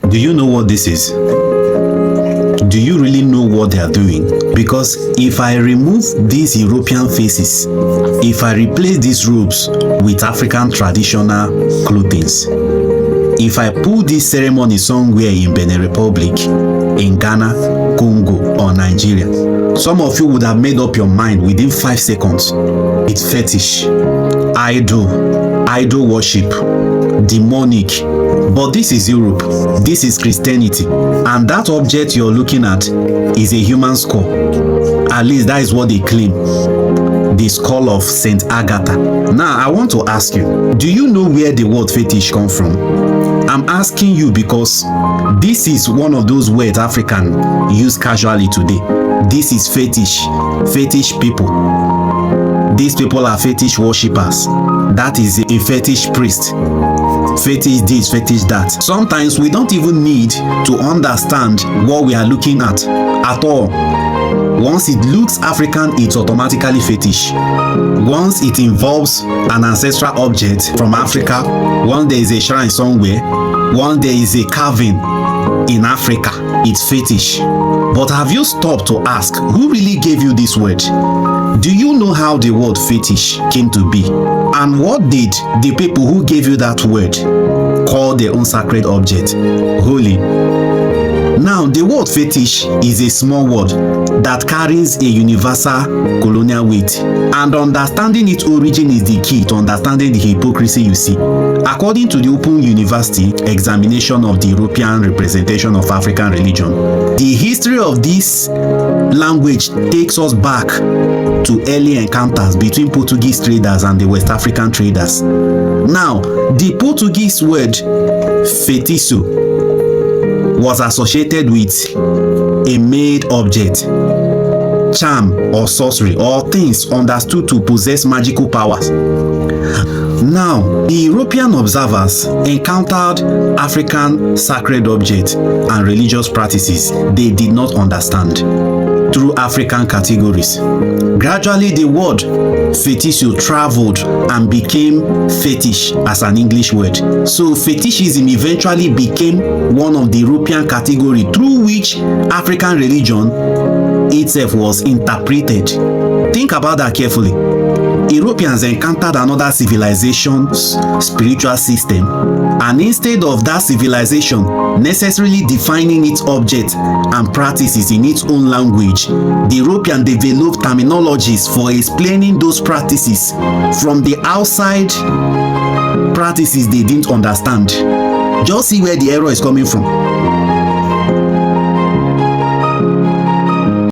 Do you know what this is? Do you really know what they are doing? Because if I remove these European faces, if I replace these robes with African traditional clothing, if I put this ceremony somewhere in Benin Republic, in Ghana, Congo, or Nigeria, some of you would have made up your mind within 5 seconds. It's fetish, idol worship, demonic. But this is Europe, this is Christianity, and that object you're looking at is a human skull. At least that is what they claim, the skull of Saint Agatha. Now I want to ask you, do you know where the word fetish comes from? I'm asking you because this is one of those words Africans use casually today. This is fetish people. These people are fetish worshippers. That is a fetish priest. Fetish this, fetish that. Sometimes we don't even need to understand what we are looking at all. Once it looks African, it's automatically fetish. Once it involves an ancestral object from Africa, once there is a shrine somewhere, once there is a carving in Africa, it's fetish. But have you stopped to ask, who really gave you this word? Do you know how the word fetish came to be? And what did the people who gave you that word call their own sacred object? Holy. Now, the word fetish is a small word that carries a universal colonial weight, and understanding its origin is the key to understanding the hypocrisy you see. According to the Open University examination of the European representation of African religion, the history of this language takes us back to early encounters between Portuguese traders and the West African traders. Now, the Portuguese word feitiço was associated with a made object, charm or sorcery, or things understood to possess magical powers. Now, the European observers encountered African sacred objects and religious practices they did not understand through African categories. Gradually, the word fetishism traveled and became fetish as an English word. So fetishism eventually became one of the European categories through which African religion itself was interpreted. Think about that carefully. Europeans encountered another civilization's spiritual system, and instead of that civilization necessarily defining its objects and practices in its own language, the European developed terminologies for explaining those practices from the outside practices they didn't understand. Just see where the error is coming from.